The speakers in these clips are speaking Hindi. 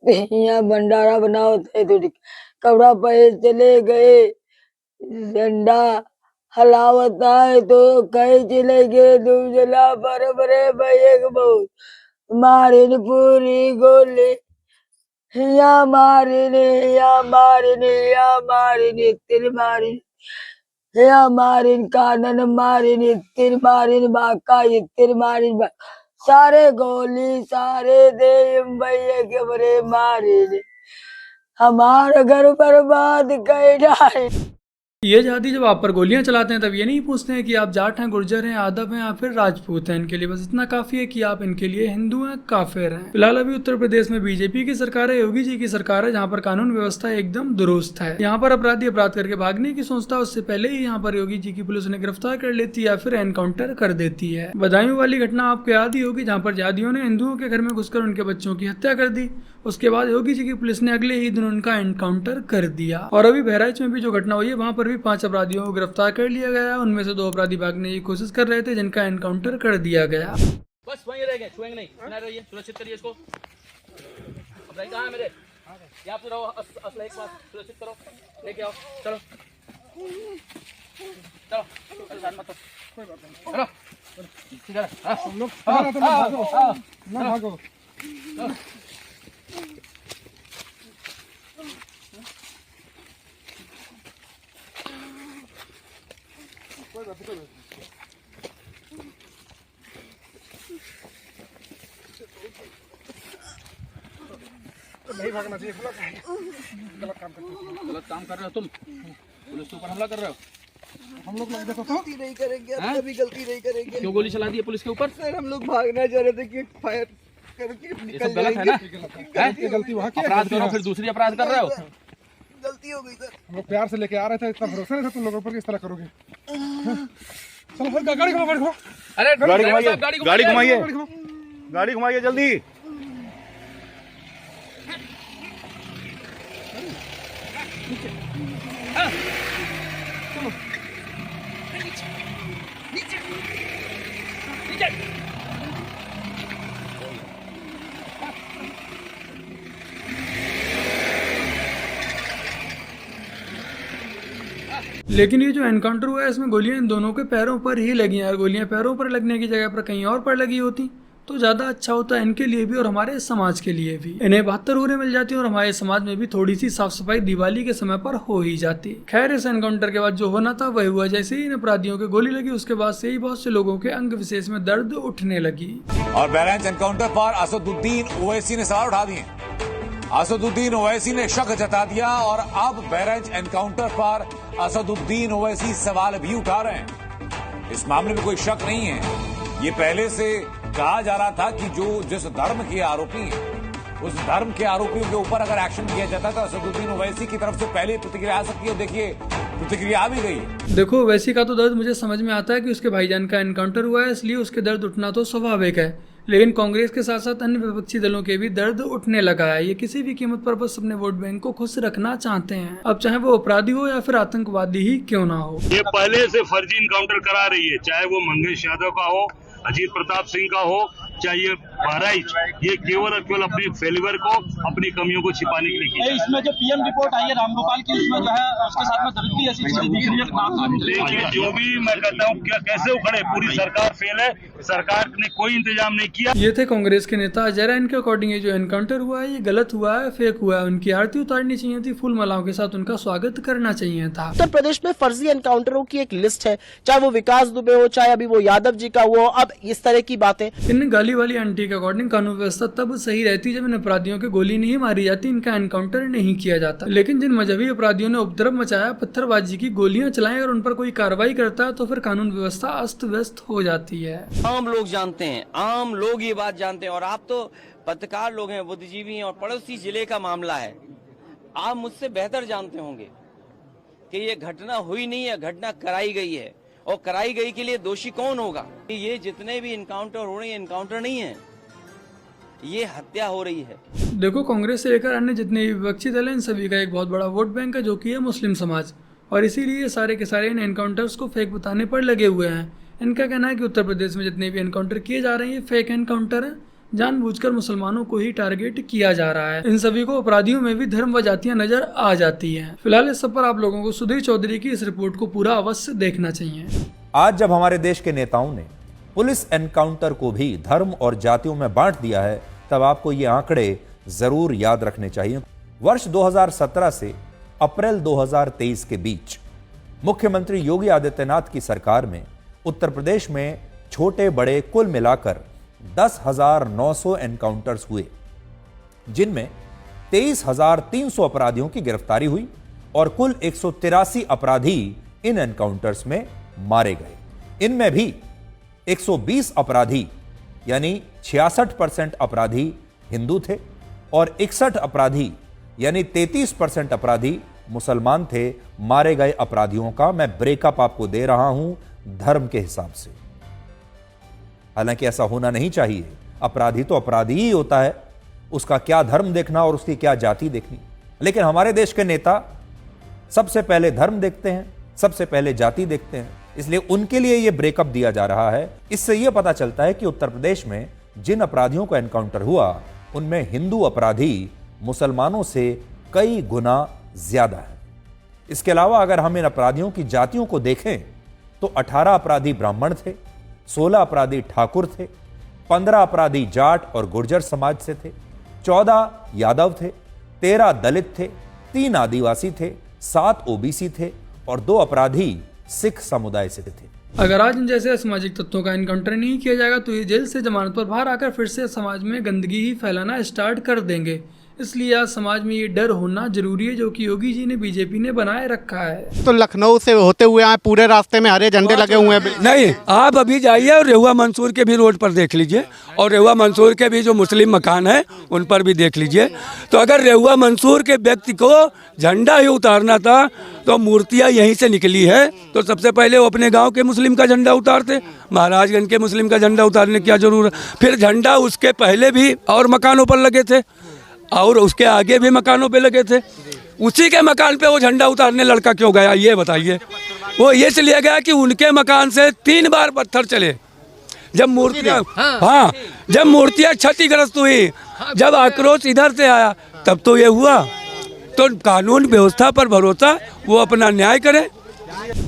यहाँ भंडारा बना होता है तो कपड़ा पहन चले गए, झंडा हलावता है तो कहीं चले गए, दूसरा पर बड़े भैया बहुत मारिन पूरी गोली, यहाँ मारिन, यहाँ मारिन, यहाँ मारिन, इतनी मारिन, यहाँ मारिन, कानन मारिन, इतनी मारिन, बाका इतनी मारिन, सारे गोली सारे दे भैया के बड़े मारिन, हमारा घर बर्बाद कर डाले। ये जाति जब आप पर गोलियां चलाते हैं तब ये नहीं पूछते हैं कि आप जाट हैं, गुर्जर हैं, यादव हैं या फिर राजपूत हैं। इनके लिए बस इतना काफी है कि आप इनके लिए हिंदू हैं, काफिर हैं। फिलहाल अभी उत्तर प्रदेश में बीजेपी की सरकार है, योगी जी की सरकार है, जहाँ पर कानून व्यवस्था एकदम दुरुस्त है। यहाँ पर अपराधी अपराध करके भागने की सोचता है उससे पहले ही यहाँ पर योगी जी की पुलिस उन्हें गिरफ्तार कर लेती है या फिर एनकाउंटर कर देती है। बदायूं वाली घटना आपको याद ही होगी, जहाँ पर जादियों ने हिंदुओं के घर में घुसकर उनके बच्चों की हत्या कर दी। उसके बाद योगी जी की पुलिस ने अगले ही दिन उनका एनकाउंटर कर दिया। और अभी बहराइच में भी जो घटना हुई है वहां पर भी 5 अपराधियों को गिरफ्तार कर लिया गया। उनमें से 2 अपराधी भागने की कोशिश कर रहे थे, जिनका एनकाउंटर कर दिया गया। बस वहीं रह गए, छुएंगे नहीं, बना रहिए, सुरक्षित करिए इसको। अब भाई कहाँ है मेरे? यहाँ पे रहो, असला एक बात सुरक्षित करो, लेके आओ, चलो चलो, परेशान मत हो, कोई बात नहीं, चलो ठीक है, हम लोग ना भागो। नहीं भागना चाहिए, गलत काम कर रहे हो तुम, पुलिस के ऊपर हमला कर रहे हो। हम लोग देखो तो गलती नहीं करेंगे, कभी गलती नहीं करेंगे। क्यों गोली चला दी है पुलिस के ऊपर? सर हम लोग भागना चाह रहे थे कि फायर करके निकल गलत है ना, गलती वहाँ की। अपराध करो फिर दूसरी अपराध कर रहे हो। गलती हो गई सर, हम लोग प्यार से लेके आ रहे थे, इतना भरोसा नहीं था तुम लोगों पर, किस तरह करोगे। चलो फिर गाड़ी घुमाओ, गाड़ी घुमाओ, अरे गाड़ी घुमाइए, गाड़ी घुमाइए, गाड़ी घुमाइए जल्दी। लेकिन ये जो एनकाउंटर हुआ है इसमें गोलियां इन दोनों के पैरों पर ही लगी हैं। गोलियां पैरों पर लगने की जगह पर कहीं और पर लगी होती तो ज्यादा अच्छा होता इनके लिए भी और हमारे समाज के लिए भी। इन्हें 72 उम्रें मिल जाती और हमारे समाज में भी थोड़ी सी साफ सफाई दिवाली के समय पर हो ही जाती। खैर इस एनकाउंटर के बाद जो होना था वही हुआ। जैसे ही इन अपराधियों के गोली लगी उसके बाद से ही बहुत से लोगों के अंग विशेष में दर्द उठने लगी। और बहरहाल एनकाउंटर पर असदुद्दीन ओवैसी ने सवाल उठा दिए। असदुद्दीन ओवैसी ने शक जता दिया और अब बहरहाल एनकाउंटर पर असदुद्दीन ओवैसी सवाल भी उठा रहे हैं। इस मामले में कोई शक नहीं है, ये पहले से कहा जा रहा था कि जो जिस धर्म के आरोपी हैं उस धर्म के आरोपियों के ऊपर अगर एक्शन किया जाता तो असदुद्दीन ओवैसी की तरफ से पहले प्रतिक्रिया आ सकती है। देखिए प्रतिक्रिया आ भी गई है। देखो ओवैसी का तो दर्द मुझे समझ में आता है कि उसके भाईजान का एनकाउंटर हुआ है, इसलिए उसके दर्द उठना तो स्वाभाविक है। लेकिन कांग्रेस के साथ साथ अन्य विपक्षी दलों के भी दर्द उठने लगा है। ये किसी भी कीमत पर बस अपने वोट बैंक को खुश रखना चाहते हैं, अब चाहे वो अपराधी हो या फिर आतंकवादी ही क्यों ना हो। ये पहले से फर्जी इनकाउंटर करा रही है, चाहे वो मंगेश यादव का हो, अजीत प्रताप सिंह का हो, चाहे ये बहराइच, ये केवल और केवल अपने फेलिवर को, अपनी कमियों को छिपाने के लिए किया। इसमें जो पीएम रिपोर्ट आई है रामगोपाल की, उसमें जो है उसके साथ में दलित ऐसी चीजें दिख रही है। देखिए जो भी मैं कहता हूँ क्या कैसे उखड़े, पूरी सरकार फेल है, सरकार ने कोई इंतजाम नहीं किया। ये थे कांग्रेस के नेता अजय राय। इनके अकॉर्डिंग ये जो एनकाउंटर हुआ है ये गलत हुआ है, फेक हुआ है। उनकी आरती उतारनी चाहिए थी, फूल मालाओं के साथ उनका स्वागत करना चाहिए था। उत्तर प्रदेश में फर्जी एनकाउंटरों की एक लिस्ट है, चाहे वो विकास दुबे हो, चाहे अभी वो यादव जी का हो। अब इस तरह की बातें इन गाली वाली आंटी के अकॉर्डिंग कानून व्यवस्था तब सही रहती जब इन अपराधियों की गोली नहीं मारी जाती, इनका एनकाउंटर नहीं किया जाता। लेकिन जिन मजहबी अपराधियों ने उपद्रव मचाया, पत्थरबाजी की, गोलियां चलाई और उन पर कोई कार्रवाई करता है तो फिर कानून व्यवस्था अस्त व्यस्त हो जाती है। आम लोग जानते हैं, आम लोग ये बात जानते हैं, और आप तो पत्रकार लोग हैं, बुद्धिजीवी हैं, और पड़ोसी जिले का मामला है। आप मुझसे बेहतर जानते होंगे कि ये घटना हुई नहीं है, घटना कराई गई है, और कराई गई के लिए दोषी कौन होगा। ये जितने भी इनकाउंटर हो रहे हैं, इनकाउंटर नहीं है, ये हत्या हो रही है। देखो कांग्रेस से लेकर अन्य जितने भी विपक्षी दल हैं, इन सभी का एक बहुत बड़ा वोट बैंक है जो कि है मुस्लिम समाज, और इसीलिए सारे के सारे इन एनकाउंटर्स को फेक बताने पर लगे हुए हैं। इनका कहना है कि उत्तर प्रदेश में जितने भी एनकाउंटर किए जा रहे हैं ये फेक एनकाउंटर हैं, जानबूझकर मुसलमानों को ही टारगेट किया जा रहा है। इन सभी को अपराधियों में भी धर्म व जातियां नजर आ जाती हैं। फिलहाल इस सब पर आप लोगों को सुधीर चौधरी की इस रिपोर्ट को पूरा अवश्य देखना चाहिए। आज जब हमारे देश के नेताओं ने पुलिस एनकाउंटर को भी धर्म और जातियों में बांट दिया है, तब आपको ये आंकड़े जरूर याद रखने चाहिए। वर्ष 2017 से अप्रैल 2023 के बीच मुख्यमंत्री योगी आदित्यनाथ की सरकार में उत्तर प्रदेश में छोटे बड़े कुल मिलाकर 10,900 एनकाउंटर्स हुए, जिनमें 23,300 अपराधियों की गिरफ्तारी हुई और कुल 183 अपराधी इन एनकाउंटर्स में मारे गए। इनमें भी 120 अपराधी यानी 66% अपराधी हिंदू थे और 61 अपराधी यानी 33% अपराधी मुसलमान थे। मारे गए अपराधियों का मैं ब्रेकअप आपको दे रहा हूं धर्म के हिसाब से। हालांकि ऐसा होना नहीं चाहिए, अपराधी तो अपराधी ही होता है, उसका क्या धर्म देखना और उसकी क्या जाति देखनी। लेकिन हमारे देश के नेता सबसे पहले धर्म देखते हैं, सबसे पहले जाति देखते हैं, इसलिए उनके लिए यह ब्रेकअप दिया जा रहा है। इससे यह पता चलता है कि उत्तर प्रदेश में जिन अपराधियों का एनकाउंटर हुआ उनमें हिंदू अपराधी मुसलमानों से कई गुना ज्यादा है। इसके अलावा अगर हम इन अपराधियों की जातियों को देखें तो 18 अपराधी ब्राह्मण थे, 16 अपराधी ठाकुर थे, 15 अपराधी जाट और गुर्जर समाज से थे, 14 यादव थे, 13 दलित थे, 3 आदिवासी थे, 7 ओबीसी थे और 2 अपराधी सिख समुदाय से थे। अगर आज इन जैसे असामाजिक तत्वों का एनकाउंटर नहीं किया जाएगा तो ये जेल से जमानत पर बाहर आकर फिर से समाज में गंदगी ही फैलाना स्टार्ट कर देंगे। इसलिए आज समाज में ये डर होना जरूरी है जो कि योगी जी ने बीजेपी ने बनाए रखा है। तो लखनऊ से होते हुए आए, पूरे रास्ते में हरे झंडे लगे हुए हैं। नहीं, आप अभी जाइए और रेहुआ मंसूर के भी रोड पर देख लीजिए और रेहुआ मंसूर के भी जो मुस्लिम मकान है उन पर भी देख लीजिए। तो अगर रेहुआ मंसूर के व्यक्ति को झंडा ही उतारना था तो मूर्तियाँ यहीं से निकली है, तो सबसे पहले वो अपने गाँव के मुस्लिम का झंडा उतारते, महाराजगंज के मुस्लिम का झंडा उतारने की क्या जरूरत। फिर झंडा उसके पहले भी और मकानों पर लगे थे और उसके आगे भी मकानों पे लगे थे, उसी के मकान पे वो झंडा उतारने लड़का क्यों गया ये बताइए। वो ये इसलिए गया कि उनके मकान से 3 बार पत्थर चले। जब मूर्तियां क्षतिग्रस्त हुई, जब आक्रोश इधर से आया तब तो ये हुआ। तो कानून व्यवस्था पर भरोसा, वो अपना न्याय करे।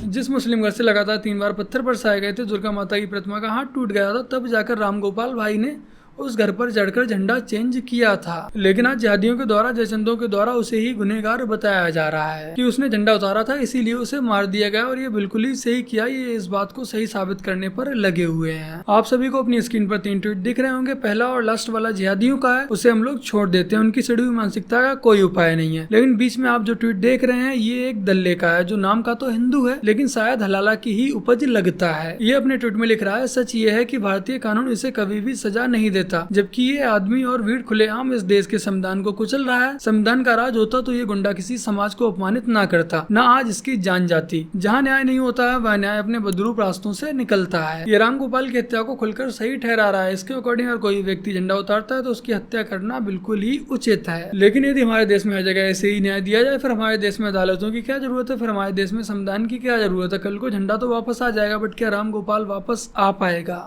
जिस मुस्लिम घर से लगातार 3 बार पत्थर बरसाए गए थे, दुर्गा माता की प्रतिमा का हाथ टूट गया था, तब जाकर रामगोपाल भाई ने उस घर पर चढ़कर झंडा चेंज किया था। लेकिन आज जिहादियों के द्वारा, जयचंदों के द्वारा उसे ही गुनहगार बताया जा रहा है कि उसने झंडा उतारा था इसीलिए उसे मार दिया गया और ये बिल्कुल ही सही किया। ये इस बात को सही साबित करने पर लगे हुए हैं। आप सभी को अपनी स्क्रीन पर 3 ट्वीट दिख रहे होंगे। पहला और लास्ट वाला जिहादियों का है, उसे हम लोग छोड़ देते हैं, उनकी सड़ी हुई मानसिकता का कोई उपाय नहीं है। लेकिन बीच में आप जो ट्वीट देख रहे हैं ये एक दल्ले का है जो नाम का तो हिंदू है लेकिन शायद हलाला की ही उपज लगता है। ये अपने ट्वीट में लिख रहा है, सच ये है कि भारतीय कानून इसे कभी भी सजा नहीं देता, जबकि ये आदमी और भीड़ खुलेआम इस देश के संविधान को कुचल रहा है। संविधान का राज होता तो ये गुंडा किसी समाज को अपमानित ना करता, ना आज इसकी जान जाती। जहाँ न्याय नहीं होता है वह न्याय अपने बदरूप रास्तों से निकलता है। ये रामगोपाल की हत्या को खुलकर सही ठहरा रहा है। इसके अकॉर्डिंग अगर कोई व्यक्ति झंडा उतारता है तो उसकी हत्या करना बिल्कुल ही उचित है। लेकिन यदि हमारे देश में हर जगह ऐसे ही न्याय दिया जाए, फिर हमारे देश में अदालतों की क्या जरूरत है, फिर हमारे देश में संविधान की क्या जरूरत है। कल को झंडा तो वापस आ जाएगा, बट क्या रामगोपाल वापस आ पाएगा?